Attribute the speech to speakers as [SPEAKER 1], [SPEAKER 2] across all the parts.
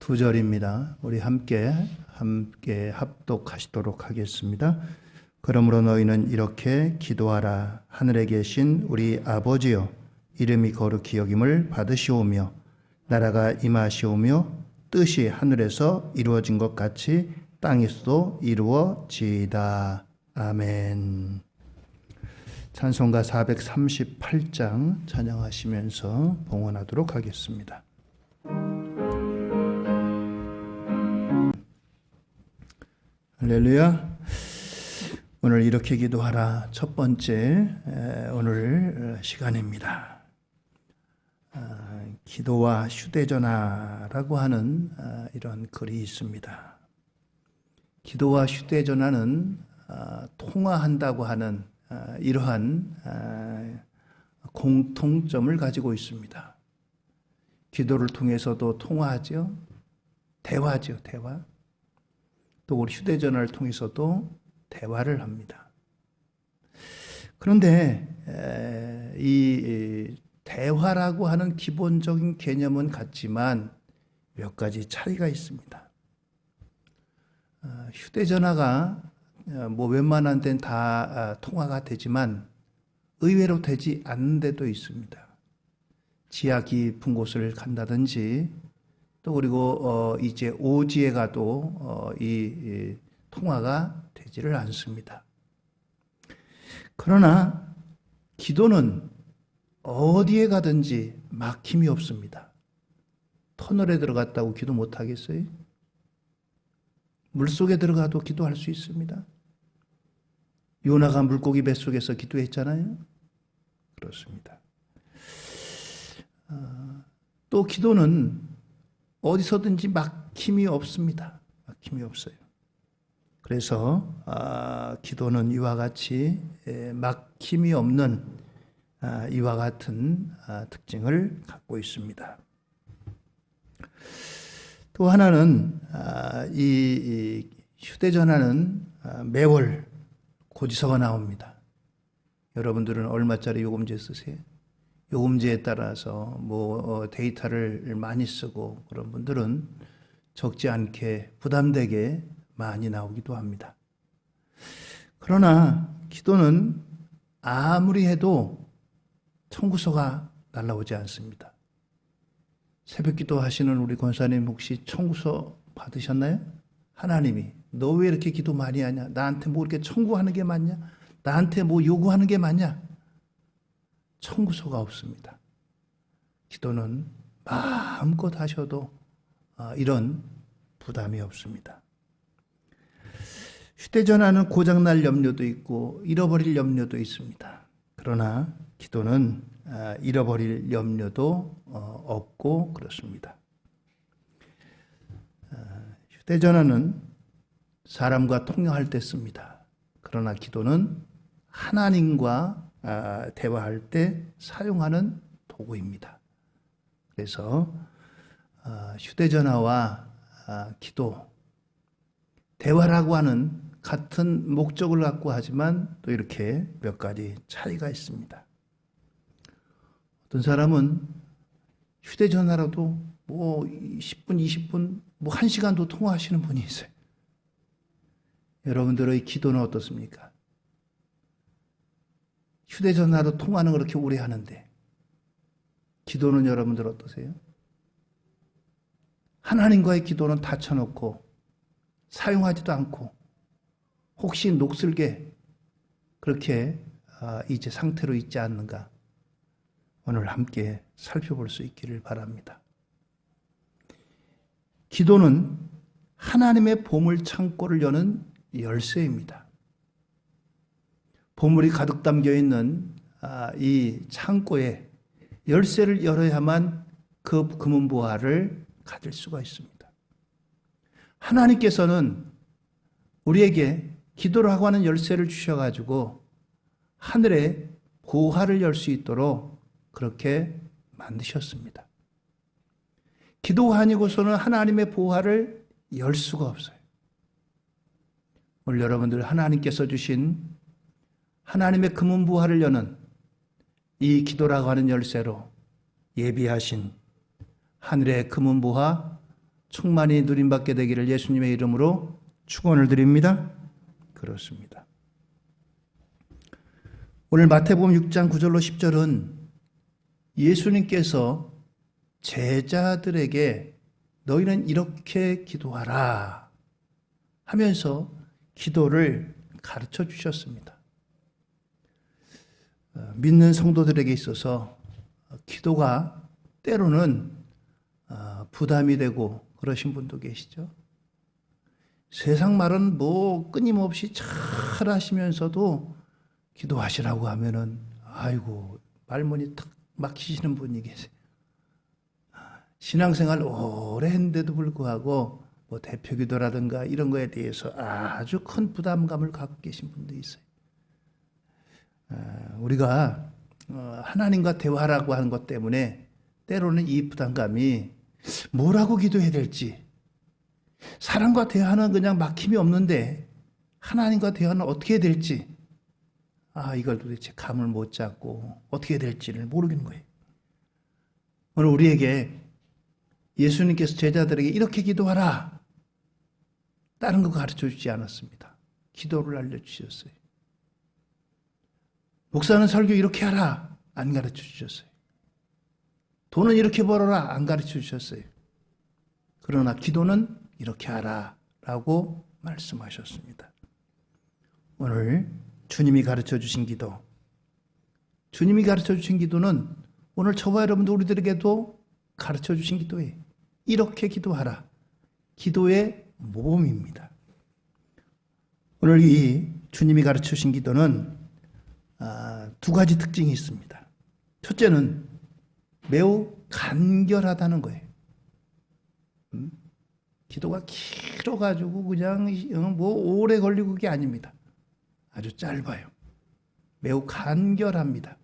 [SPEAKER 1] 두 절입니다. 우리 함께 합독하시도록 하겠습니다. 그러므로 너희는 이렇게 기도하라. 하늘에 계신 우리 아버지여, 이름이 거룩히 여김을 받으시오며 나라가 임하시오며 뜻이 하늘에서 이루어진 것 같이 땅에서도 이루어지이다. 아멘. 찬송가 438장 찬양하시면서 봉헌하도록 하겠습니다. 할렐루야. 오늘 이렇게 기도하라 첫 번째 오늘 시간입니다. 기도와 휴대전화라고 하는 이런 글이 있습니다. 기도와 휴대전화는 통화한다고 하는 이러한 공통점을 가지고 있습니다. 기도를 통해서도 통화하죠. 대화죠. 대화. 또 우리 휴대전화를 통해서도 대화를 합니다. 그런데 이 대화라고 하는 기본적인 개념은 같지만 몇 가지 차이가 있습니다. 휴대전화가 뭐 웬만한 데는 다 통화가 되지만 의외로 되지 않는 데도 있습니다. 지하 깊은 곳을 간다든지 또 그리고 이제 오지에 가도 이 통화가 되지를 않습니다. 그러나 기도는 어디에 가든지 막힘이 없습니다. 터널에 들어갔다고 기도 못 하겠어요? 물속에 들어가도 기도할 수 있습니다. 요나가 물고기 뱃속에서 기도했잖아요. 그렇습니다. 또 기도는 어디서든지 막힘이 없습니다. 막힘이 없어요. 그래서 기도는 이와 같이 막힘이 없는 이와 같은 특징을 갖고 있습니다. 또 하나는 이 휴대전화는 매월 고지서가 나옵니다. 여러분들은 얼마짜리 요금제 쓰세요? 요금제에 따라서 뭐 데이터를 많이 쓰고 그런 분들은 적지 않게 부담되게 많이 나오기도 합니다. 그러나 기도는 아무리 해도 청구서가 날라오지 않습니다. 새벽기도 하시는 우리 권사님 혹시 청구서 받으셨나요? 하나님이 너 왜 이렇게 기도 많이 하냐? 나한테 뭐 이렇게 청구하는 게 많냐? 나한테 뭐 요구하는 게 많냐? 청구서가 없습니다. 기도는 마음껏 하셔도 이런 부담이 없습니다. 휴대전화는 고장날 염려도 있고 잃어버릴 염려도 있습니다. 그러나 기도는 잃어버릴 염려도 없고 그렇습니다. 휴대전화는 사람과 통화할 때 씁니다. 그러나 기도는 하나님과 대화할 때 사용하는 도구입니다. 그래서 휴대전화와 기도, 대화라고 하는 같은 목적을 갖고 하지만 또 이렇게 몇 가지 차이가 있습니다. 어떤 사람은 휴대전화라도 뭐 10분, 20분, 뭐 1시간도 통화하시는 분이 있어요. 여러분들의 기도는 어떻습니까? 휴대전화로 통화는 그렇게 오래 하는데 기도는 여러분들 어떠세요? 하나님과의 기도는 닫혀놓고 사용하지도 않고 혹시 녹슬게 그렇게 이제 상태로 있지 않는가? 오늘 함께 살펴볼 수 있기를 바랍니다. 기도는 하나님의 보물 창고를 여는 열쇠입니다. 보물이 가득 담겨 있는 이 창고에 열쇠를 열어야만 그 금은보화를 가질 수가 있습니다. 하나님께서는 우리에게 기도라고 하는 열쇠를 주셔가지고 하늘의 보화를 열 수 있도록 그렇게 만드셨습니다. 기도가 아니고서는 하나님의 보화를 열 수가 없어요. 오늘 여러분들 하나님께서 주신 하나님의 금은보화를 여는 이 기도라고 하는 열쇠로 예비하신 하늘의 금은보화 충만히 누림받게 되기를 예수님의 이름으로 축원을 드립니다. 그렇습니다. 오늘 마태복음 6장 9절로 10절은 예수님께서 제자들에게 너희는 이렇게 기도하라 하면서 기도를 가르쳐 주셨습니다. 믿는 성도들에게 있어서 기도가 때로는 부담이 되고 그러신 분도 계시죠. 세상 말은 뭐 끊임없이 잘 하시면서도 기도하시라고 하면은 아이고 말문이 탁 막히시는 분이 계세요. 신앙생활 오래 했는데도 불구하고 뭐 대표기도라든가 이런 거에 대해서 아주 큰 부담감을 갖고 계신 분도 있어요. 우리가 하나님과 대화라고 하는 것 때문에 때로는 이 부담감이 뭐라고 기도해야 될지, 사람과 대화는 그냥 막힘이 없는데 하나님과 대화는 어떻게 해야 될지 이걸 도대체 감을 못 잡고 어떻게 해야 될지를 모르겠는 거예요. 오늘 우리에게 예수님께서 제자들에게 이렇게 기도하라 다른 거 가르쳐 주지 않았습니다. 기도를 알려주셨어요. 목사는 설교 이렇게 하라 안 가르쳐 주셨어요. 돈은 이렇게 벌어라 안 가르쳐 주셨어요. 그러나 기도는 이렇게 하라 라고 말씀하셨습니다. 오늘 주님이 가르쳐 주신 기도, 주님이 가르쳐 주신 기도는 오늘 저와 여러분들 우리들에게도 가르쳐 주신 기도예요. 이렇게 기도하라. 기도의 모범입니다. 오늘 이 주님이 가르쳐 주신 기도는 두 가지 특징이 있습니다. 첫째는 매우 간결하다는 거예요. 기도가 길어가지고 그냥 뭐 오래 걸리고 그게 아닙니다. 아주 짧아요. 매우 간결합니다.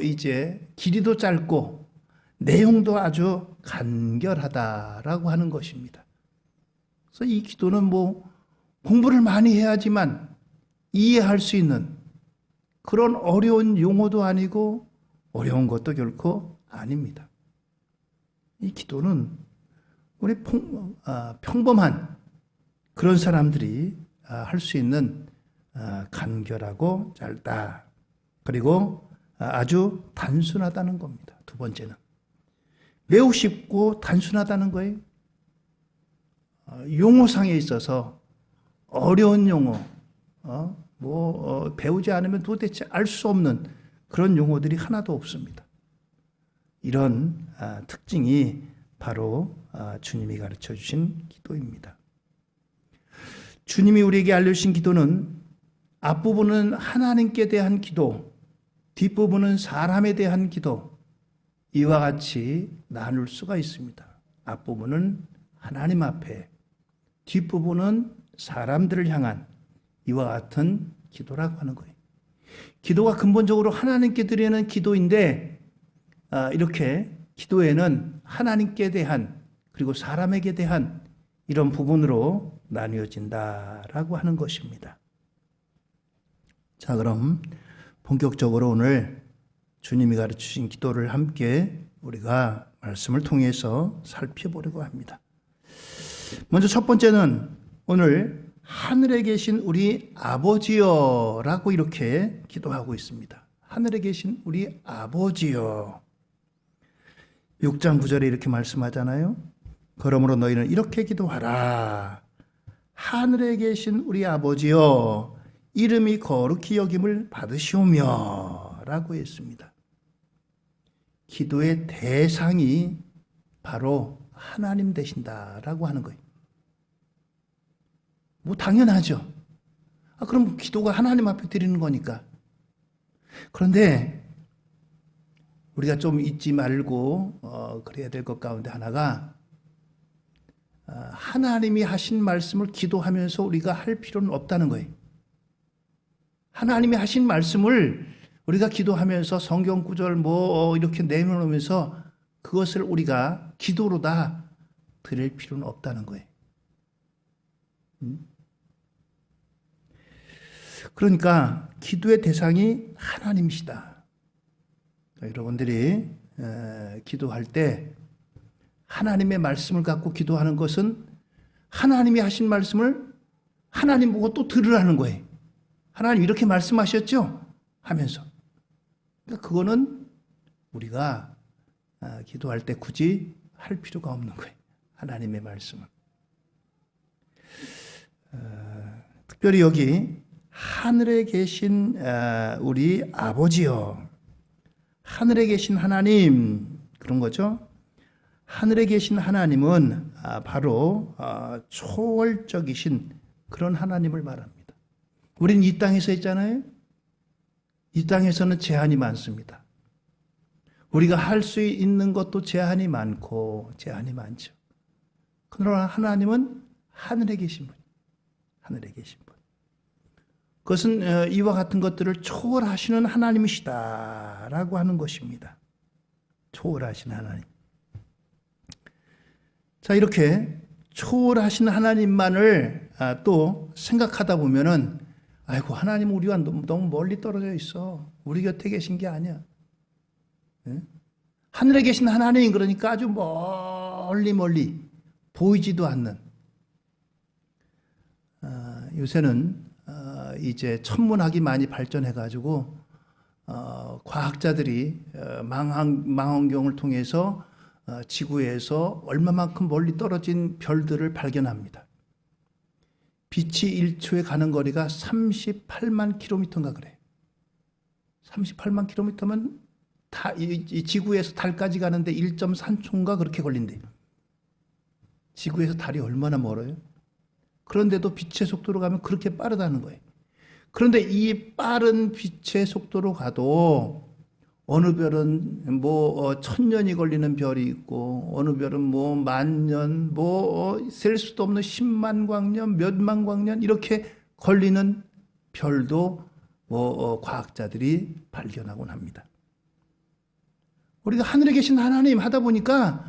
[SPEAKER 1] 이제 길이도 짧고 내용도 아주 간결하다라고 하는 것입니다. 그래서 이 기도는 뭐 공부를 많이 해야지만 이해할 수 있는 그런 어려운 용어도 아니고 어려운 것도 결코 아닙니다. 이 기도는 우리 평범한 그런 사람들이 할 수 있는 간결하고 짧다. 그리고 아주 단순하다는 겁니다. 두 번째는 매우 쉽고 단순하다는 거예요. 용어상에 있어서 어려운 용어, 배우지 않으면 도대체 알 수 없는 그런 용어들이 하나도 없습니다. 이런 특징이 바로 주님이 가르쳐 주신 기도입니다. 주님이 우리에게 알려주신 기도는 앞부분은 하나님께 대한 기도, 뒷부분은 사람에 대한 기도, 이와 같이 나눌 수가 있습니다. 앞부분은 하나님 앞에, 뒷부분은 사람들을 향한 이와 같은 기도라고 하는 거예요. 기도가 근본적으로 하나님께 드리는 기도인데 이렇게 기도에는 하나님께 대한 그리고 사람에게 대한 이런 부분으로 나뉘어진다라고 하는 것입니다. 자, 그럼 본격적으로 오늘 주님이 가르치신 기도를 함께 우리가 말씀을 통해서 살펴보려고 합니다. 먼저 첫 번째는 오늘 하늘에 계신 우리 아버지여 라고 이렇게 기도하고 있습니다. 하늘에 계신 우리 아버지여. 6장 9절에 이렇게 말씀하잖아요. 그러므로 너희는 이렇게 기도하라. 하늘에 계신 우리 아버지여, 이름이 거룩히 여김을 받으시오며 라고 했습니다. 기도의 대상이 바로 하나님 되신다라고 하는 거예요. 뭐 당연하죠. 그럼 기도가 하나님 앞에 드리는 거니까. 그런데 우리가 좀 잊지 말고 그래야 될 것 가운데 하나가 하나님이 하신 말씀을 기도하면서 우리가 할 필요는 없다는 거예요. 하나님이 하신 말씀을 우리가 기도하면서 성경 구절 이렇게 내놓으면서 그것을 우리가 기도로 다 드릴 필요는 없다는 거예요. 그러니까 기도의 대상이 하나님이시다. 여러분들이 기도할 때 하나님의 말씀을 갖고 기도하는 것은 하나님이 하신 말씀을 하나님 보고 또 들으라는 거예요. 하나님 이렇게 말씀하셨죠? 하면서. 그러니까 그거는 우리가 기도할 때 굳이 할 필요가 없는 거예요. 하나님의 말씀은. 특별히 여기 하늘에 계신 우리 아버지요. 하늘에 계신 하나님, 그런 거죠. 하늘에 계신 하나님은 바로 초월적이신 그런 하나님을 말합니다. 우린 이 땅에서 있잖아요. 이 땅에서는 제한이 많습니다. 우리가 할 수 있는 것도 제한이 많고 제한이 많죠. 그러나 하나님은 하늘에 계신 분, 하늘에 계신 분. 그것은 이와 같은 것들을 초월하시는 하나님이시다라고 하는 것입니다. 초월하신 하나님. 자, 이렇게 초월하신 하나님만을 또 생각하다 보면은, 아이고, 하나님 우리와 너무 멀리 떨어져 있어. 우리 곁에 계신 게 아니야. 네? 하늘에 계신 하나님, 그러니까 아주 멀리 보이지도 않는. 요새는 이제 천문학이 많이 발전해가지고 과학자들이 망원경을 통해서 지구에서 얼마만큼 멀리 떨어진 별들을 발견합니다. 빛이 1초에 가는 거리가 38만 킬로미터인가 그래. 38만 킬로미터면 이 지구에서 달까지 가는데 1.3초인가 그렇게 걸린대요. 지구에서 달이 얼마나 멀어요? 그런데도 빛의 속도로 가면 그렇게 빠르다는 거예요. 그런데 이 빠른 빛의 속도로 가도 어느 별은 1000년이 걸리는 별이 있고, 어느 별은 10,000년, 셀 수도 없는 10만 광년, 몇만 광년 이렇게 걸리는 별도 과학자들이 발견하곤 합니다. 우리가 하늘에 계신 하나님 하다 보니까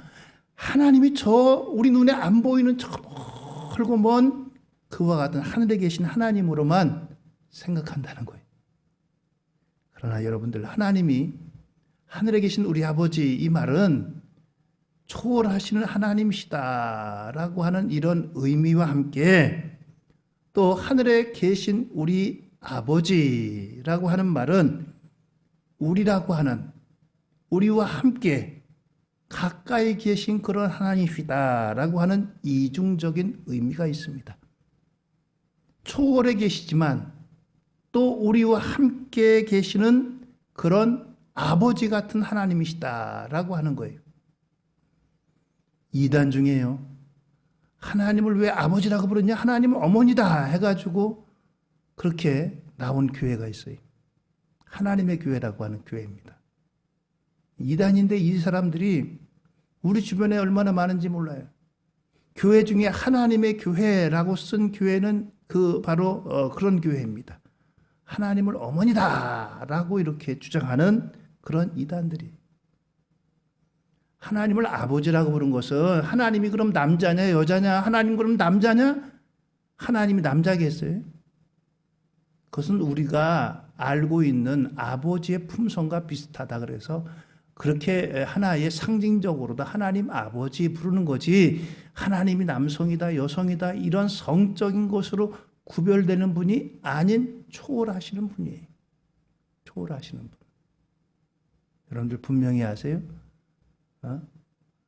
[SPEAKER 1] 하나님이 우리 눈에 안 보이는 저 멀고 먼 그와 같은 하늘에 계신 하나님으로만 생각한다는 거예요. 그러나 여러분들, 하나님이 하늘에 계신 우리 아버지, 이 말은 초월하시는 하나님이시다라고 하는 이런 의미와 함께, 또 하늘에 계신 우리 아버지라고 하는 말은 우리라고 하는, 우리와 함께 가까이 계신 그런 하나님이시다라고 하는 이중적인 의미가 있습니다. 초월에 계시지만 또 우리와 함께 계시는 그런 아버지 같은 하나님이시다라고 하는 거예요. 이단 중에요, 하나님을 왜 아버지라고 부르냐, 하나님은 어머니다 해가지고 그렇게 나온 교회가 있어요. 하나님의 교회라고 하는 교회입니다. 이단인데 이 사람들이 우리 주변에 얼마나 많은지 몰라요. 교회 중에 하나님의 교회라고 쓴 교회는 바로 그런 교회입니다. 하나님을 어머니다라고 이렇게 주장하는 그런 이단들이. 하나님을 아버지라고 부른 것은, 하나님이 그럼 남자냐 여자냐, 하나님 그럼 남자냐, 하나님이 남자겠어요? 그것은 우리가 알고 있는 아버지의 품성과 비슷하다 그래서 그렇게 하나의 상징적으로도 하나님 아버지 부르는 거지, 하나님이 남성이다 여성이다 이런 성적인 것으로 구별되는 분이 아닌 초월하시는 분이에요. 초월하시는 분. 여러분들 분명히 아세요?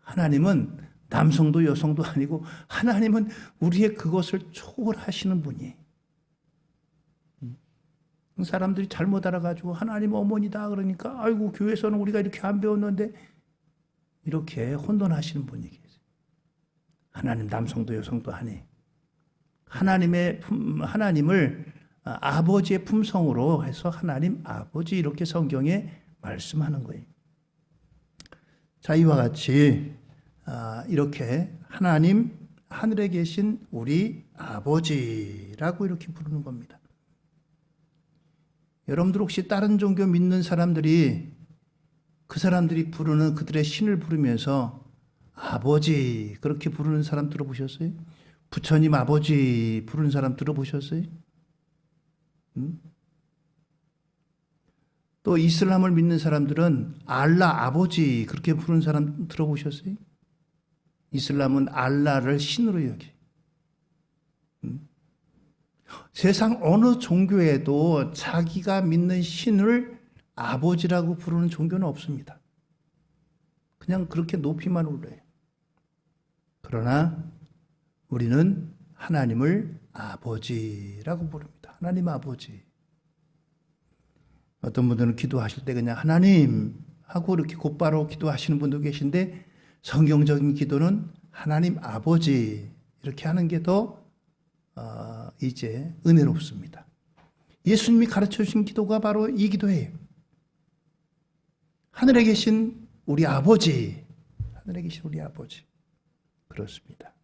[SPEAKER 1] 하나님은 남성도 여성도 아니고 하나님은 우리의 그것을 초월하시는 분이에요. 사람들이 잘못 알아가지고 하나님 어머니다 그러니까, 아이고 교회에서는 우리가 이렇게 안 배웠는데, 이렇게 혼돈하시는 분이 계세요. 하나님 남성도 여성도 아니, 하나님을 아버지의 품성으로 해서 하나님 아버지 이렇게 성경에 말씀하는 거예요. 자, 이와 같이 이렇게 하나님, 하늘에 계신 우리 아버지라고 이렇게 부르는 겁니다. 여러분들 혹시 다른 종교 믿는 사람들이 그 사람들이 부르는 그들의 신을 부르면서 아버지 그렇게 부르는 사람 들어보셨어요? 부처님 아버지 부르는 사람 들어보셨어요? 또 이슬람을 믿는 사람들은 알라 아버지 그렇게 부르는 사람 들어보셨어요? 이슬람은 알라를 신으로 여기. 세상 어느 종교에도 자기가 믿는 신을 아버지라고 부르는 종교는 없습니다. 그냥 그렇게 높이만 올려요. 그러나 우리는 하나님을 아버지라고 부릅니다. 하나님 아버지. 어떤 분들은 기도하실 때 그냥 하나님 하고 이렇게 곧바로 기도하시는 분도 계신데, 성경적인 기도는 하나님 아버지 이렇게 하는 게 더 이제 은혜롭습니다. 예수님이 가르쳐 주신 기도가 바로 이 기도예요. 하늘에 계신 우리 아버지, 하늘에 계신 우리 아버지. 그렇습니다.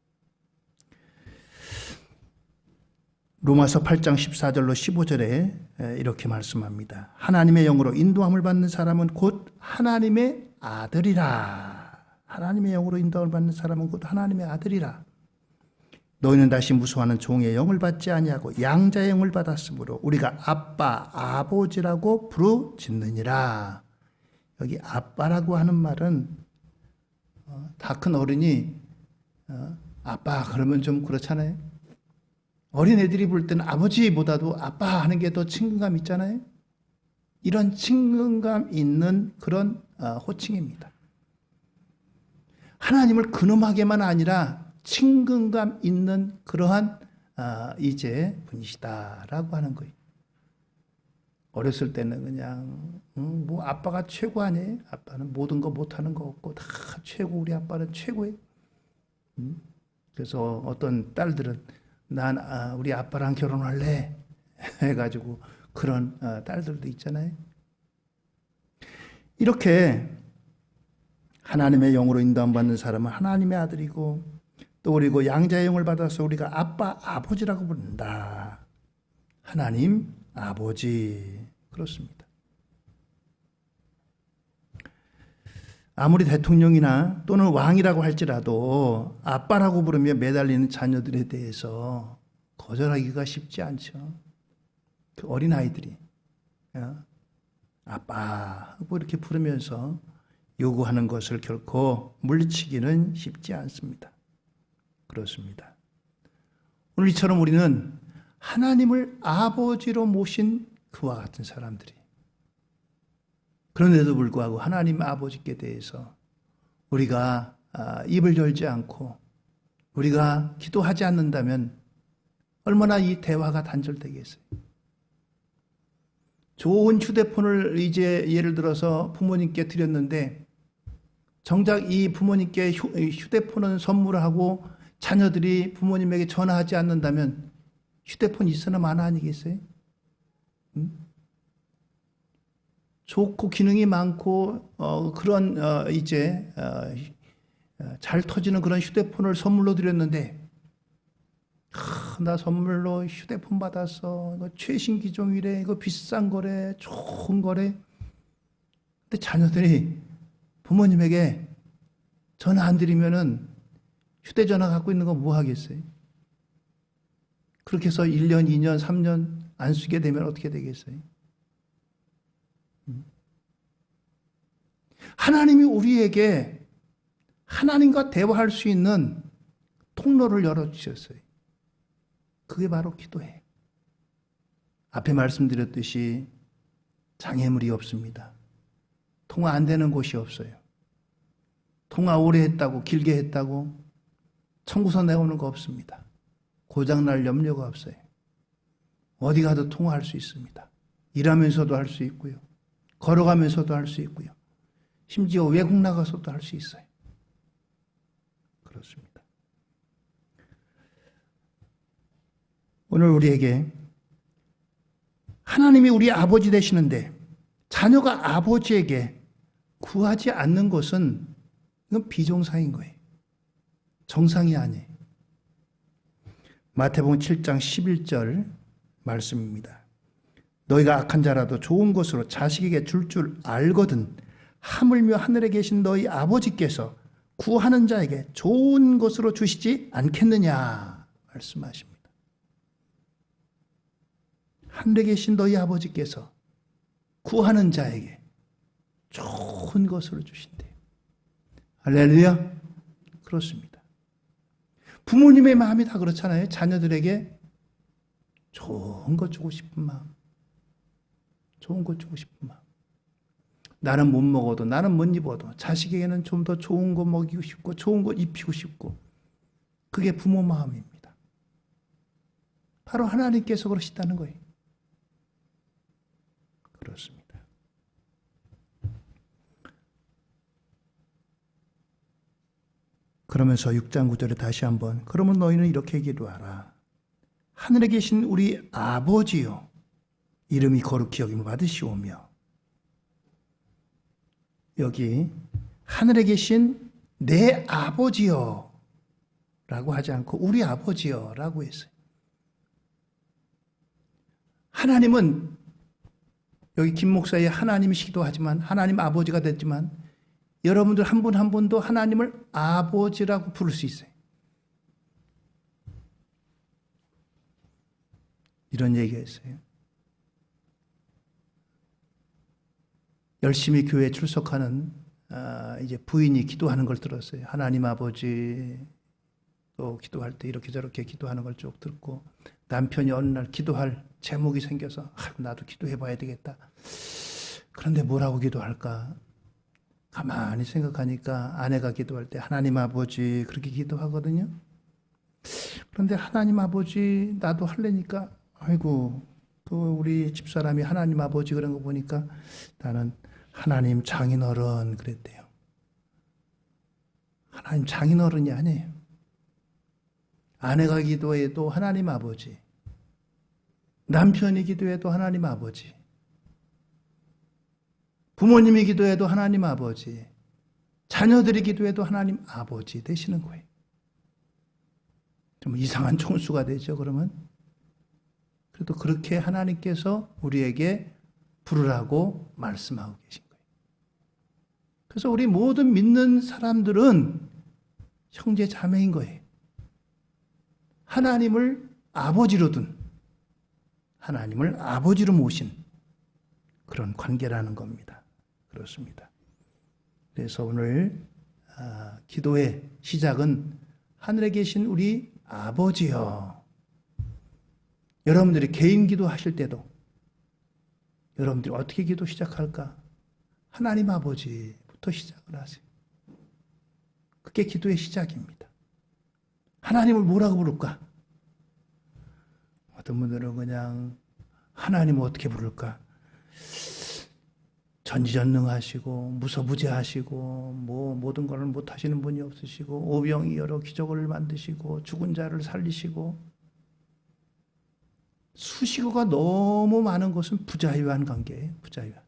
[SPEAKER 1] 로마서 8장 14절로 15절에 이렇게 말씀합니다. 하나님의 영으로 인도함을 받는 사람은 곧 하나님의 아들이라. 하나님의 영으로 인도함을 받는 사람은 곧 하나님의 아들이라. 너희는 다시 무수하는 종의 영을 받지 아니하고 양자의 영을 받았으므로 우리가 아빠, 아버지라고 부르짖느니라. 여기 아빠라고 하는 말은 다 큰 어른이 아빠 그러면 좀 그렇잖아요. 어린애들이 부를 때는 아버지보다도 아빠 하는 게 더 친근감 있잖아요. 이런 친근감 있는 그런 호칭입니다. 하나님을 근엄하게만 아니라 친근감 있는 그러한 이제 분이시다라고 하는 거예요. 어렸을 때는 그냥 뭐 아빠가 최고 아니에요? 아빠는 모든 거 못하는 거 없고 다 최고, 우리 아빠는 최고예요. 그래서 어떤 딸들은 난 우리 아빠랑 결혼할래 해가지고 그런 딸들도 있잖아요. 이렇게 하나님의 영으로 인도함받는 사람은 하나님의 아들이고, 또 그리고 양자의 영을 받아서 우리가 아빠, 아버지라고 부른다. 하나님 아버지. 그렇습니다. 아무리 대통령이나 또는 왕이라고 할지라도 아빠라고 부르며 매달리는 자녀들에 대해서 거절하기가 쉽지 않죠. 그 어린아이들이 아빠 하고 이렇게 부르면서 요구하는 것을 결코 물리치기는 쉽지 않습니다. 그렇습니다. 오늘 이처럼 우리는 하나님을 아버지로 모신 그와 같은 사람들이, 그런데도 불구하고 하나님 아버지께 대해서 우리가 입을 열지 않고 우리가 기도하지 않는다면 얼마나 이 대화가 단절되겠어요. 좋은 휴대폰을 이제 예를 들어서 부모님께 드렸는데 정작 이 부모님께 휴대폰은 선물하고 자녀들이 부모님에게 전화하지 않는다면 휴대폰 있으나 마나 아니겠어요? 좋고 기능이 많고 그런 이제 잘 터지는 그런 휴대폰을 선물로 드렸는데 나 선물로 휴대폰 받았어. 이거 최신 기종이래. 이거 비싼 거래. 좋은 거래. 근데 자녀들이 부모님에게 전화 안 드리면은 휴대전화 갖고 있는 거 뭐 하겠어요? 그렇게 해서 1년, 2년, 3년 안 쓰게 되면 어떻게 되겠어요? 하나님이 우리에게 하나님과 대화할 수 있는 통로를 열어주셨어요. 그게 바로 기도예요. 앞에 말씀드렸듯이 장애물이 없습니다. 통화 안 되는 곳이 없어요. 통화 오래 했다고, 길게 했다고 청구서 내오는 거 없습니다. 고장날 염려가 없어요. 어디 가도 통화할 수 있습니다. 일하면서도 할 수 있고요. 걸어가면서도 할 수 있고요. 심지어 외국 나가서도 할 수 있어요. 그렇습니다. 오늘 우리에게 하나님이 우리 아버지 되시는데 자녀가 아버지에게 구하지 않는 것은 이건 비정상인 거예요. 정상이 아니에요. 마태복음 7장 11절 말씀입니다. 너희가 악한 자라도 좋은 것으로 자식에게 줄 알거든 하물며 하늘에 계신 너희 아버지께서 구하는 자에게 좋은 것으로 주시지 않겠느냐 말씀하십니다. 하늘에 계신 너희 아버지께서 구하는 자에게 좋은 것으로 주신대요. 할렐루야. 그렇습니다. 부모님의 마음이 다 그렇잖아요. 자녀들에게 좋은 것 주고 싶은 마음. 좋은 것 주고 싶은 마음. 나는 못 먹어도, 나는 못 입어도 자식에게는 좀 더 좋은 거 먹이고 싶고 좋은 거 입히고 싶고, 그게 부모 마음입니다. 바로 하나님께서 그러시다는 거예요. 그렇습니다. 그러면서 6장 9절에 다시 한번, 그러면 너희는 이렇게 기도하라. 하늘에 계신 우리 아버지요, 이름이 거룩히 여김을 받으시오며. 여기 하늘에 계신 내 아버지요 라고 하지 않고 우리 아버지요 라고 했어요. 하나님은, 여기 김 목사의 하나님이시기도 하지만 하나님 아버지가 됐지만, 여러분들 한 분 한 분도 하나님을 아버지라고 부를 수 있어요. 이런 얘기가 있어요. 열심히 교회에 출석하는 이제 부인이 기도하는 걸 들었어요. 하나님 아버지, 또 기도할 때 이렇게 저렇게 기도하는 걸 쭉 듣고, 남편이 어느 날 기도할 제목이 생겨서 나도 기도해 봐야 되겠다. 그런데 뭐라고 기도할까? 가만히 생각하니까 아내가 기도할 때 하나님 아버지 그렇게 기도하거든요. 그런데 하나님 아버지 나도 하려니까, 아이고, 그 우리 집사람이 하나님 아버지 그런 거 보니까 나는 하나님 장인어른 그랬대요. 하나님 장인어른이 아니에요. 아내가 기도해도 하나님 아버지, 남편이 기도해도 하나님 아버지, 부모님이 기도해도 하나님 아버지, 자녀들이 기도해도 하나님 아버지 되시는 거예요. 좀 이상한 총수가 되죠, 그러면? 그래도 그렇게 하나님께서 우리에게 부르라고 말씀하고 계신 거예요. 그래서 우리 모든 믿는 사람들은 형제 자매인 거예요. 하나님을 아버지로 둔, 하나님을 아버지로 모신 그런 관계라는 겁니다. 그렇습니다. 그래서 오늘 기도의 시작은 하늘에 계신 우리 아버지여. 여러분들이 개인 기도하실 때도 여러분들이 어떻게 기도 시작할까? 하나님 아버지부터 시작을 하세요. 그게 기도의 시작입니다. 하나님을 뭐라고 부를까? 어떤 분들은 그냥 하나님을 어떻게 부를까? 전지전능하시고 무소부재하시고 뭐 모든 것을 못하시는 분이 없으시고 오병이 여러 기적을 만드시고 죽은 자를 살리시고, 수식어가 너무 많은 것은 부자유한 관계예요. 부자유한.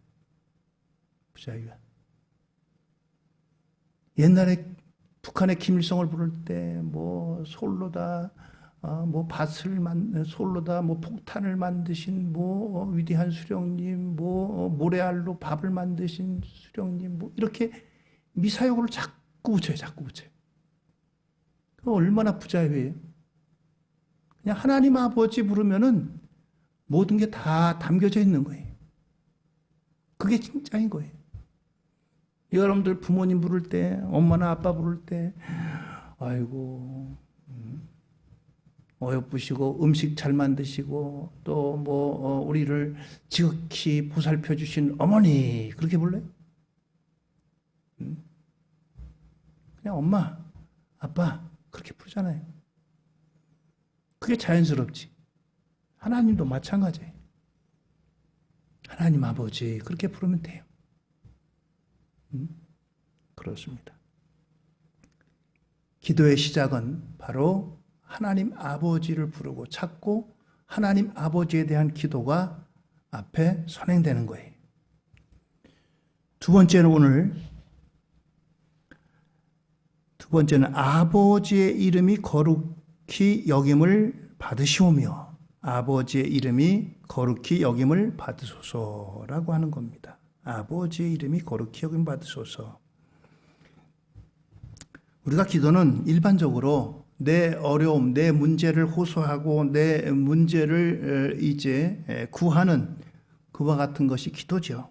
[SPEAKER 1] 옛날에 북한의 김일성을 부를 때 뭐 솔로다, 뭐 솔로다, 뭐 폭탄을 만드신 뭐 위대한 수령님, 뭐 모래알로 밥을 만드신 수령님, 뭐 이렇게 미사역을 자꾸 붙여요. 그 얼마나 부자유해요. 그냥 하나님 아버지 부르면은 모든 게 다 담겨져 있는 거예요. 그게 진짜인 거예요. 여러분들 부모님 부를 때, 엄마나 아빠 부를 때, 아이고, 어여쁘시고 음식 잘 만드시고 또 뭐 우리를 지극히 보살펴 주신 어머니 그렇게 불러요? 그냥 엄마, 아빠 그렇게 부르잖아요. 그게 자연스럽지. 하나님도 마찬가지예요. 하나님 아버지 그렇게 부르면 돼요. 그렇습니다. 기도의 시작은 바로 하나님 아버지를 부르고 찾고 하나님 아버지에 대한 기도가 앞에 선행되는 거예요. 두 번째는 아버지의 이름이 거룩히 여김을 받으시오며, 아버지의 이름이 거룩히 여김을 받으소서라고 하는 겁니다. 아버지의 이름이 거룩히 여김을 받으소서. 우리가 기도는 일반적으로 내 어려움, 내 문제를 호소하고 내 문제를 이제 구하는 그와 같은 것이 기도죠.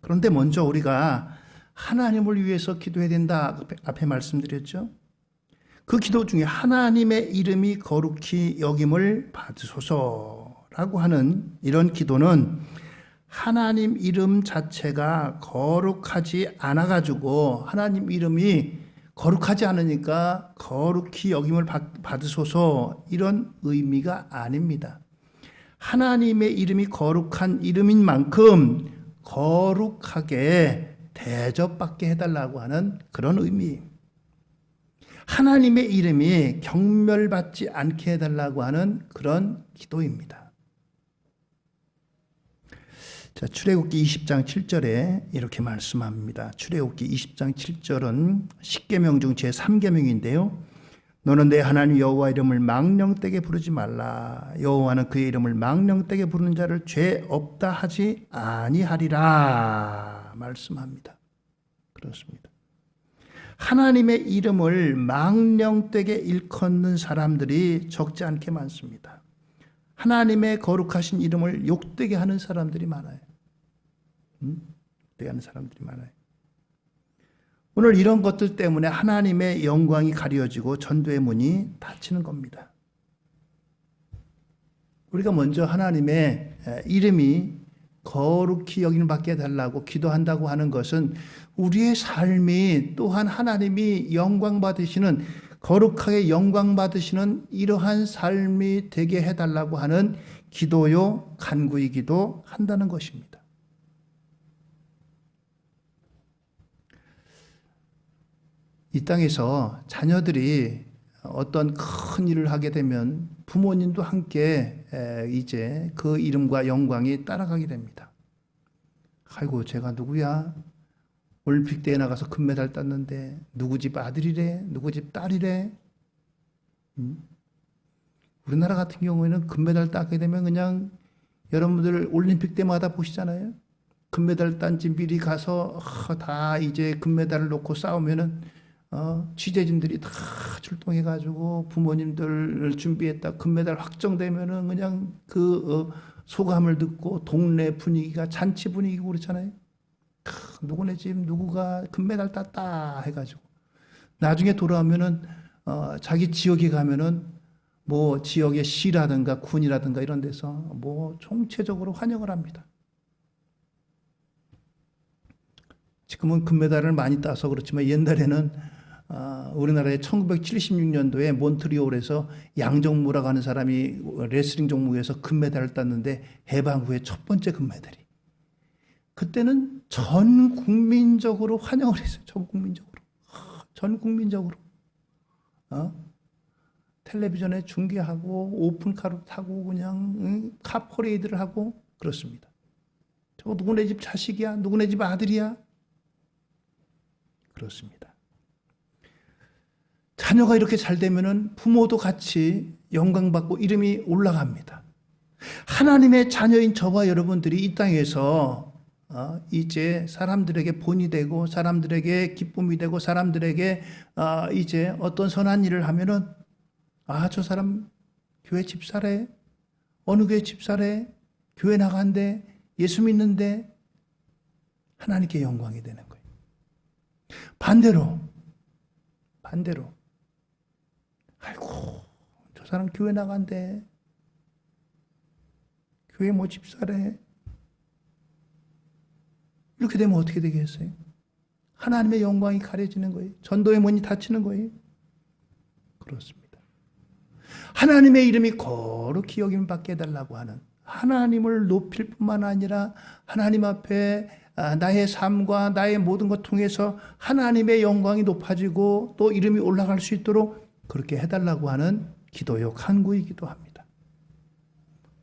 [SPEAKER 1] 그런데 먼저 우리가 하나님을 위해서 기도해야 된다 앞에 말씀드렸죠. 그 기도 중에 하나님의 이름이 거룩히 여김을 받으소서라고 하는 이런 기도는 하나님 이름 자체가 거룩하지 않아가지고 하나님 이름이 거룩하지 않으니까 거룩히 여김을 받으소서 이런 의미가 아닙니다. 하나님의 이름이 거룩한 이름인 만큼 거룩하게 대접받게 해달라고 하는 그런 의미. 하나님의 이름이 경멸받지 않게 해달라고 하는 그런 기도입니다. 자, 출애굽기 20장 7절에 이렇게 말씀합니다. 출애굽기 20장 7절은 10계명 중 제3계명인데요. 너는 내 하나님 여호와 이름을 망령되게 부르지 말라. 여호와는 그의 이름을 망령되게 부르는 자를 죄 없다 하지 아니하리라 말씀합니다. 그렇습니다. 하나님의 이름을 망령되게 일컫는 사람들이 적지 않게 많습니다. 하나님의 거룩하신 이름을 욕되게 하는 사람들이 많아요. 욕되게 하는 사람들이 많아요. 오늘 이런 것들 때문에 하나님의 영광이 가려지고 전도의 문이 닫히는 겁니다. 우리가 먼저 하나님의 이름이 거룩히 여김을 받게 해달라고 기도한다고 하는 것은 우리의 삶이 또한 하나님이 영광 받으시는, 거룩하게 영광 받으시는 이러한 삶이 되게 해달라고 하는 기도요, 간구이기도 한다는 것입니다. 이 땅에서 자녀들이 어떤 큰 일을 하게 되면 부모님도 함께 이제 그 이름과 영광이 따라가게 됩니다. 아이고, 제가 누구야? 올림픽대회 나가서 금메달 땄는데 누구 집 아들이래? 누구 집 딸이래? 우리나라 같은 경우에는 금메달 따게 되면 그냥 여러분들 올림픽 때마다 보시잖아요. 금메달 딴 집 미리 가서 다 이제 금메달을 놓고 싸우면은 취재진들이 다 출동해가지고 부모님들 준비했다 금메달 확정되면은 그냥 그 소감을 듣고 동네 분위기가 잔치 분위기고 그렇잖아요. 누구네 집 누구가 금메달 땄다 해가지고 나중에 돌아오면은 자기 지역에 가면은 뭐 지역의 시라든가 군이라든가 이런 데서 뭐 총체적으로 환영을 합니다. 지금은 금메달을 많이 따서 그렇지만 옛날에는 우리나라의 1976년도에 몬트리올에서 양정무라고 하는 사람이 레슬링 종목에서 금메달을 땄는데 해방 후에 첫 번째 금메달이. 그때는 전 국민적으로 환영을 했어요. 전 국민적으로. 전 국민적으로. 텔레비전에 중계하고 오픈카로 타고 그냥 카퍼레이드를 하고 그렇습니다. 저거 누구네 집 자식이야? 누구네 집 아들이야? 그렇습니다. 자녀가 이렇게 잘 되면은 부모도 같이 영광받고 이름이 올라갑니다. 하나님의 자녀인 저와 여러분들이 이 땅에서 이제 사람들에게 본이 되고 사람들에게 기쁨이 되고 사람들에게 이제 어떤 선한 일을 하면은 저 사람 교회 집사래, 어느 교회 집사래, 교회 나간대, 예수 믿는데 하나님께 영광이 되는 거예요. 반대로 아이고 저 사람 교회 나간대, 교회 뭐 집사래, 이렇게 되면 어떻게 되겠어요? 하나님의 영광이 가려지는 거예요. 전도의 문이 닫히는 거예요. 그렇습니다. 하나님의 이름이 거룩히 여김을 받게 해달라고 하는, 하나님을 높일 뿐만 아니라 하나님 앞에 나의 삶과 나의 모든 것 통해서 하나님의 영광이 높아지고 또 이름이 올라갈 수 있도록 그렇게 해달라고 하는 기도요, 간구이기도 합니다.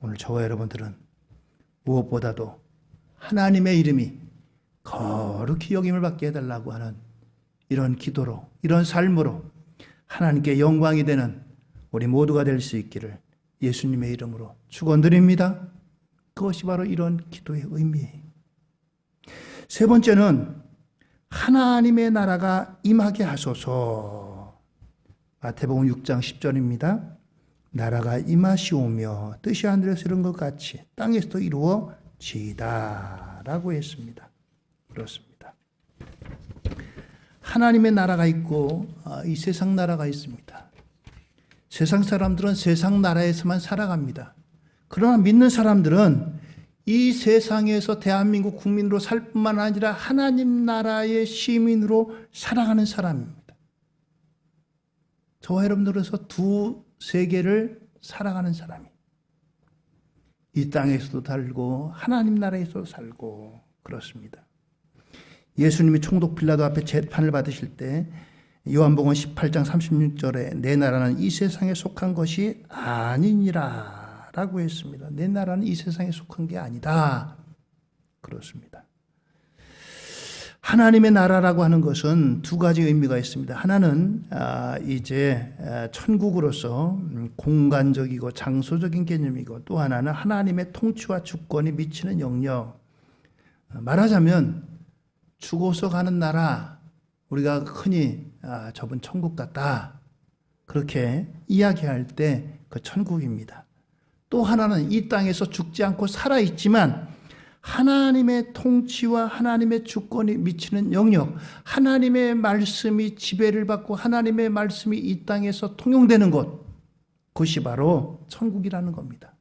[SPEAKER 1] 오늘 저와 여러분들은 무엇보다도 하나님의 이름이 거룩히 여김을 받게 해달라고 하는 이런 기도로, 이런 삶으로 하나님께 영광이 되는 우리 모두가 될 수 있기를 예수님의 이름으로 축원드립니다. 그것이 바로 이런 기도의 의미예요. 세 번째는 하나님의 나라가 임하게 하소서. 마태복음 6장 10절입니다. 나라가 임하시오며 뜻이 하늘에서 이룬 것 같이 땅에서도 이루어지이다 라고 했습니다. 그렇습니다. 하나님의 나라가 있고 이 세상 나라가 있습니다. 세상 사람들은 세상 나라에서만 살아갑니다. 그러나 믿는 사람들은 이 세상에서 대한민국 국민으로 살 뿐만 아니라 하나님 나라의 시민으로 살아가는 사람입니다. 저와 여러분들에서 두 세계를 살아가는 사람이 이 땅에서도 살고 하나님 나라에서도 살고 그렇습니다. 예수님이 총독 빌라도 앞에 재판을 받으실 때 요한복음 18장 36절에 내 나라는 이 세상에 속한 것이 아니니라 라고 했습니다. 내 나라는 이 세상에 속한 게 아니다. 그렇습니다. 하나님의 나라라고 하는 것은 두 가지 의미가 있습니다. 하나는 이제 천국으로서 공간적이고 장소적인 개념이고, 또 하나는 하나님의 통치와 주권이 미치는 영역. 말하자면 죽어서 가는 나라, 우리가 흔히 저분 천국 같다 그렇게 이야기할 때 그 천국입니다. 또 하나는 이 땅에서 죽지 않고 살아있지만 하나님의 통치와 하나님의 주권이 미치는 영역, 하나님의 말씀이 지배를 받고 하나님의 말씀이 이 땅에서 통용되는 곳, 그것이 바로 천국이라는 겁니다.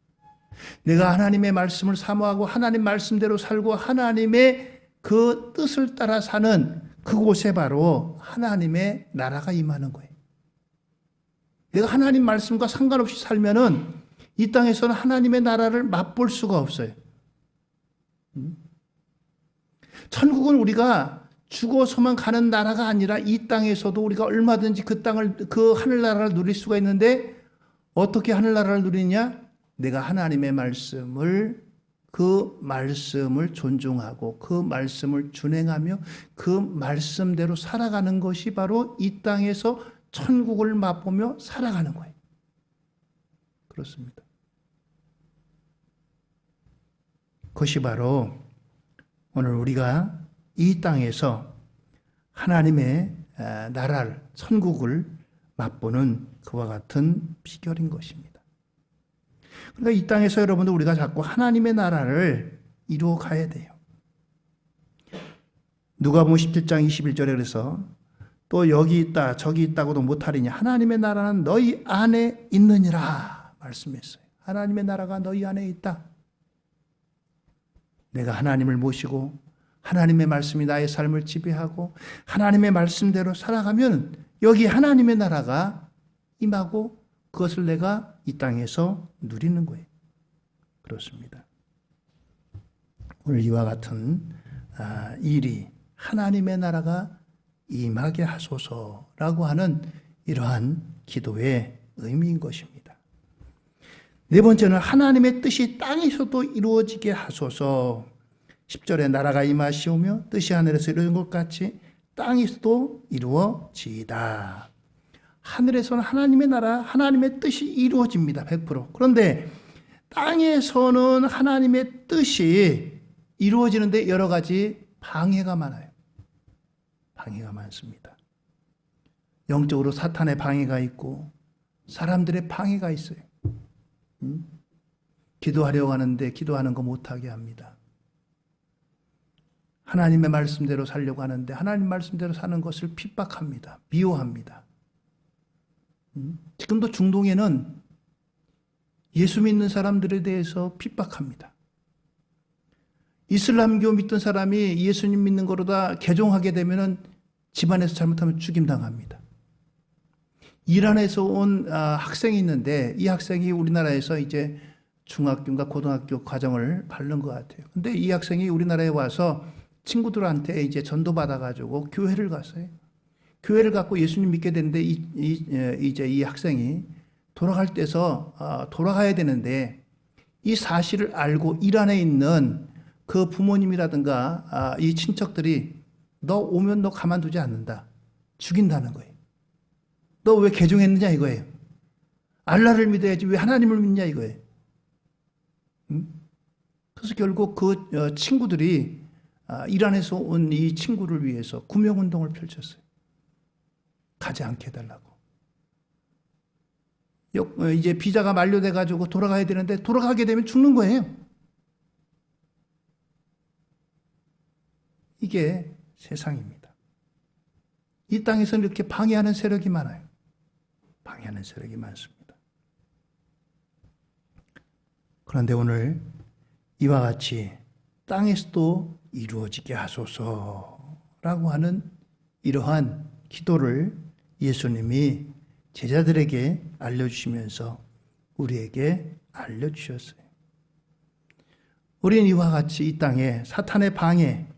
[SPEAKER 1] 내가 하나님의 말씀을 사모하고 하나님 말씀대로 살고 하나님의 그 뜻을 따라 사는 그곳에 바로 하나님의 나라가 임하는 거예요. 내가 하나님 말씀과 상관없이 살면은 이 땅에서는 하나님의 나라를 맛볼 수가 없어요. 천국은 우리가 죽어서만 가는 나라가 아니라 이 땅에서도 우리가 얼마든지 그 땅을, 그 하늘나라를 누릴 수가 있는데, 어떻게 하늘나라를 누리냐? 내가 하나님의 말씀을, 그 말씀을 존중하고 그 말씀을 준행하며 그 말씀대로 살아가는 것이 바로 이 땅에서 천국을 맛보며 살아가는 거예요. 그렇습니다. 그것이 바로 오늘 우리가 이 땅에서 하나님의 나라를, 천국을 맛보는 그와 같은 비결인 것입니다. 그러니까 이 땅에서 여러분들 우리가 자꾸 하나님의 나라를 이루어 가야 돼요. 누가복음 17장 21절에 그래서 또 여기 있다 저기 있다고도 못하리니 하나님의 나라는 너희 안에 있느니라 말씀했어요. 하나님의 나라가 너희 안에 있다. 내가 하나님을 모시고 하나님의 말씀이 나의 삶을 지배하고 하나님의 말씀대로 살아가면 여기 하나님의 나라가 임하고 그것을 내가 이 땅에서 누리는 거예요. 그렇습니다. 오늘 이와 같은 일이 하나님의 나라가 임하게 하소서라고 하는 이러한 기도의 의미인 것입니다. 네 번째는 하나님의 뜻이 땅에서도 이루어지게 하소서. 10절에 나라가 임하시오며 뜻이 하늘에서 이루어진 것 같이 땅에서도 이루어지이다. 하늘에서는 하나님의 나라, 하나님의 뜻이 이루어집니다. 100%. 그런데 땅에서는 하나님의 뜻이 이루어지는데 여러 가지 방해가 많아요. 방해가 많습니다. 영적으로 사탄의 방해가 있고 사람들의 방해가 있어요. 기도하려고 하는데 기도하는 거 못하게 합니다. 하나님의 말씀대로 살려고 하는데 하나님 말씀대로 사는 것을 핍박합니다. 미워합니다. 지금도 중동에는 예수 믿는 사람들에 대해서 핍박합니다. 이슬람교 믿던 사람이 예수님 믿는 거로다 개종하게 되면은 집안에서 잘못하면 죽임당합니다. 이란에서 온 학생이 있는데 이 학생이 우리나라에서 이제 중학교인가 고등학교 과정을 밟는 것 같아요. 근데 이 학생이 우리나라에 와서 친구들한테 이제 전도받아가지고 교회를 갔어요. 교회를 갖고 예수님 믿게 됐는데 이제 이 학생이 돌아갈 때서 돌아가야 되는데 이 사실을 알고 이란에 있는 그 부모님이라든가 이 친척들이 너 오면 너 가만두지 않는다. 죽인다는 거예요. 너 왜 개종했느냐 이거예요. 알라를 믿어야지 왜 하나님을 믿냐 이거예요. 그래서 결국 그 친구들이 이란에서 온 이 친구를 위해서 구명운동을 펼쳤어요. 가지 않게 해달라고. 이제 비자가 만료돼가지고 돌아가야 되는데 돌아가게 되면 죽는 거예요. 이게 세상입니다. 이 땅에서는 이렇게 방해하는 세력이 많아요. 방해하는 세력이 많습니다. 그런데 오늘 이와 같이 땅에서도 이루어지게 하소서라고 하는 이러한 기도를 예수님이 제자들에게 알려주시면서 우리에게 알려주셨어요. 우리는 이와 같이 이 땅에 사탄의 방해,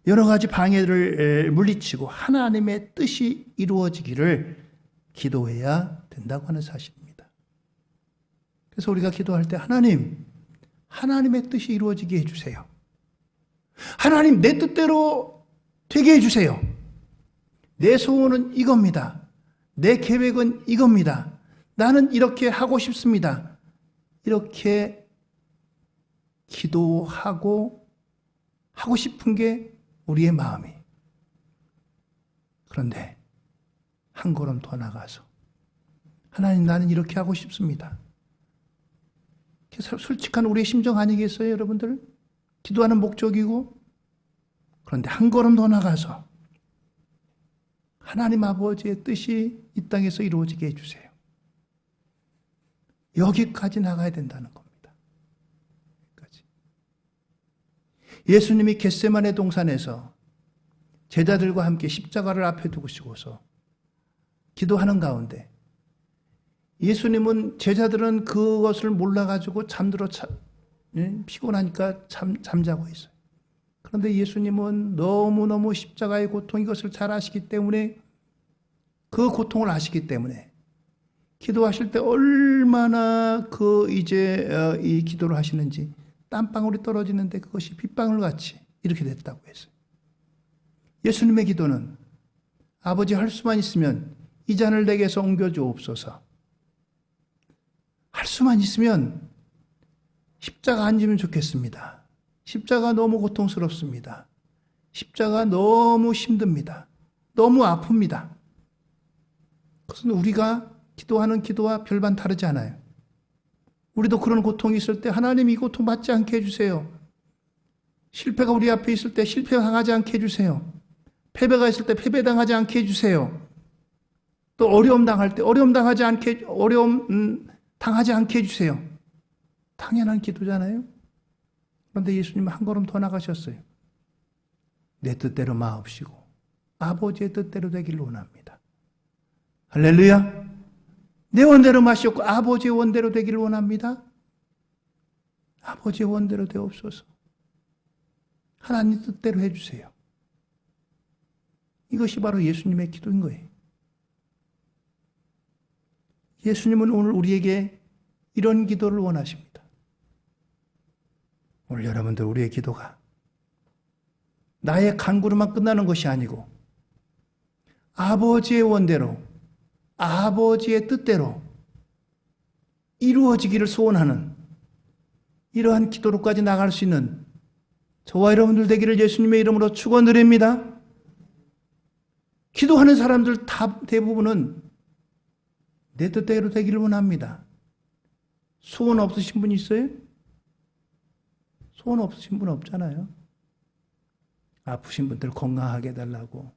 [SPEAKER 1] 여러 가지 방해를 물리치고 하나님의 뜻이 이루어지기를 기도해야 된다고 하는 사실입니다. 그래서 우리가 기도할 때 하나님의 뜻이 이루어지게 해주세요. 하나님, 내 뜻대로 되게 해주세요. 내 소원은 이겁니다. 내 계획은 이겁니다. 나는 이렇게 하고 싶습니다. 이렇게 기도하고 하고 싶은 게 우리의 마음이. 그런데 한 걸음 더 나가서 하나님, 나는 이렇게 하고 싶습니다. 솔직한 우리의 심정 아니겠어요, 여러분들? 기도하는 목적이고. 그런데 한 걸음 더 나가서 하나님 아버지의 뜻이 이 땅에서 이루어지게 해주세요. 여기까지 나가야 된다는 겁니다. 여기까지. 예수님이 겟세마네 동산에서 제자들과 함께 십자가를 앞에 두시고서 기도하는 가운데 예수님은, 제자들은 그것을 몰라가지고 잠들어 피곤하니까 잠자고 있어요. 그런데 예수님은 너무너무 십자가의 고통, 이것을 잘 아시기 때문에, 그 고통을 아시기 때문에 기도하실 때 얼마나 이 기도를 하시는지 땀방울이 떨어지는데 그것이 빗방울 같이 이렇게 됐다고 했어요. 예수님의 기도는 아버지, 할 수만 있으면 이 잔을 내게서 옮겨주옵소서. 할 수만 있으면 십자가 안 지면 좋겠습니다. 십자가 너무 고통스럽습니다. 십자가 너무 힘듭니다. 너무 아픕니다. 그것은 우리가 기도하는 기도와 별반 다르지 않아요. 우리도 그런 고통이 있을 때 하나님, 이 고통 받지 않게 해주세요. 실패가 우리 앞에 있을 때 실패당하지 않게 해주세요. 패배가 있을 때 패배당하지 않게 해주세요. 또 어려움 당할 때 어려움 당하지 않게 해주세요. 당연한 기도잖아요. 그런데 예수님은 한 걸음 더 나가셨어요. 내 뜻대로 마옵시고 아버지의 뜻대로 되기를 원합니다. 할렐루야. 내 원대로 마시옵고 아버지의 원대로 되기를 원합니다. 아버지의 원대로 되옵소서. 하나님 뜻대로 해주세요. 이것이 바로 예수님의 기도인 거예요. 예수님은 오늘 우리에게 이런 기도를 원하십니다. 오늘 여러분들, 우리의 기도가 나의 간구로만 끝나는 것이 아니고 아버지의 원대로, 아버지의 뜻대로 이루어지기를 소원하는 이러한 기도로까지 나갈 수 있는 저와 여러분들 되기를 예수님의 이름으로 축원드립니다. 기도하는 사람들 대부분은 내 뜻대로 되기를 원합니다. 소원 없으신 분 있어요? 소원 없으신 분 없잖아요. 아프신 분들 건강하게 해달라고,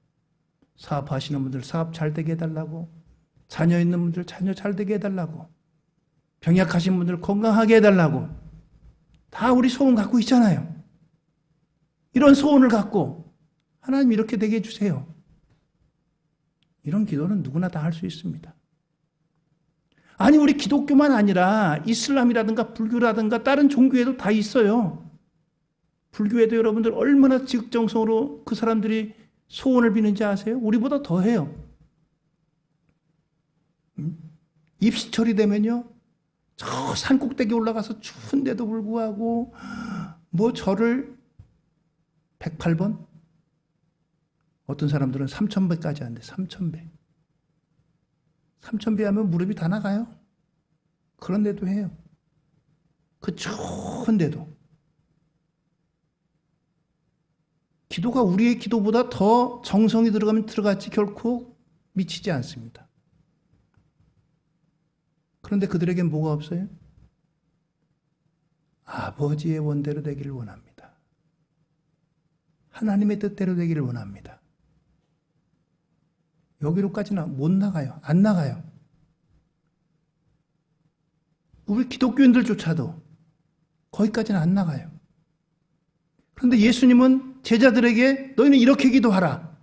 [SPEAKER 1] 사업하시는 분들 사업 잘 되게 해달라고, 자녀 있는 분들 자녀 잘 되게 해달라고, 병약하신 분들 건강하게 해달라고, 다 우리 소원 갖고 있잖아요. 이런 소원을 갖고 하나님 이렇게 되게 해주세요. 이런 기도는 누구나 다 할 수 있습니다. 아니, 우리 기독교만 아니라 이슬람이라든가 불교라든가 다른 종교에도 다 있어요. 불교에도 여러분들 얼마나 지극정성으로 그 사람들이 소원을 비는지 아세요? 우리보다 더 해요. 입시철이 되면요, 저 산 꼭대기 올라가서 추운데도 불구하고 절을 108번? 어떤 사람들은 3000배까지 한대. 3000배. 3000배 하면 무릎이 다 나가요. 그런데도 해요. 그 추운데도. 기도가 우리의 기도보다 더 정성이 들어가면 들어갔지 결코 미치지 않습니다. 그런데 그들에겐 뭐가 없어요? 아버지의 원대로 되기를 원합니다. 하나님의 뜻대로 되기를 원합니다. 여기로까지는 못 나가요. 안 나가요. 우리 기독교인들조차도 거기까지는 안 나가요. 그런데 예수님은 제자들에게 너희는 이렇게 기도하라.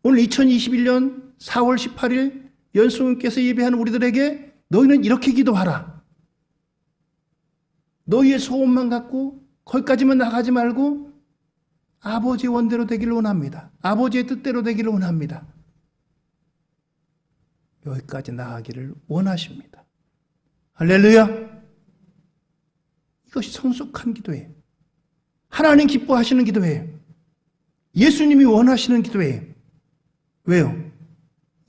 [SPEAKER 1] 오늘 2021년 4월 18일 연수님께서 예배하는 우리들에게 너희는 이렇게 기도하라. 너희의 소원만 갖고 거기까지만 나가지 말고 아버지의 원대로 되기를 원합니다. 아버지의 뜻대로 되기를 원합니다. 여기까지 나가기를 원하십니다. 할렐루야! 이것이 성숙한 기도예요. 하나님 기뻐하시는 기도예요. 예수님이 원하시는 기도예요. 왜요?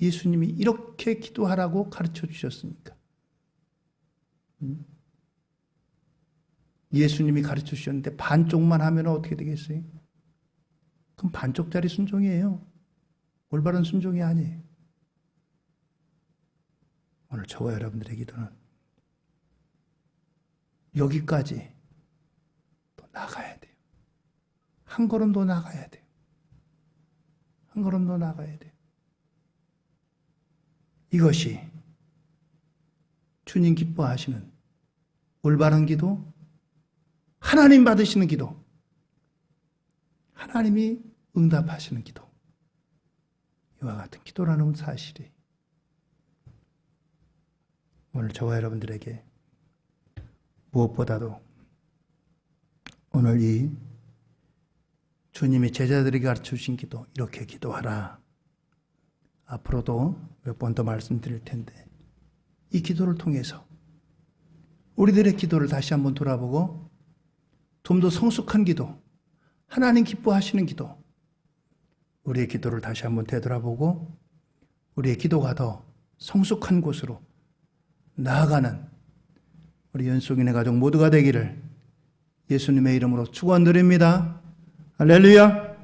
[SPEAKER 1] 예수님이 이렇게 기도하라고 가르쳐 주셨으니까. 예수님이 가르쳐 주셨는데 반쪽만 하면 어떻게 되겠어요? 그럼 반쪽짜리 순종이에요. 올바른 순종이 아니에요. 오늘 저와 여러분들의 기도는 여기까지 또 나가야 돼요. 한 걸음 더 나가야 돼요. 한 걸음 더 나가야 돼요. 이것이 주님 기뻐하시는 올바른 기도, 하나님 받으시는 기도, 하나님이 응답하시는 기도, 이와 같은 기도라는 사실이 오늘 저와 여러분들에게 무엇보다도 오늘 이 주님이 제자들에게 가르쳐 주신 기도, 이렇게 기도하라. 앞으로도 몇 번 더 말씀드릴 텐데 이 기도를 통해서 우리들의 기도를 다시 한번 돌아보고 좀 더 성숙한 기도, 하나님 기뻐하시는 기도, 우리의 기도를 다시 한번 되돌아보고 우리의 기도가 더 성숙한 곳으로 나아가는 우리 연속인의 가족 모두가 되기를 예수님의 이름으로 축원드립니다. 할렐루야!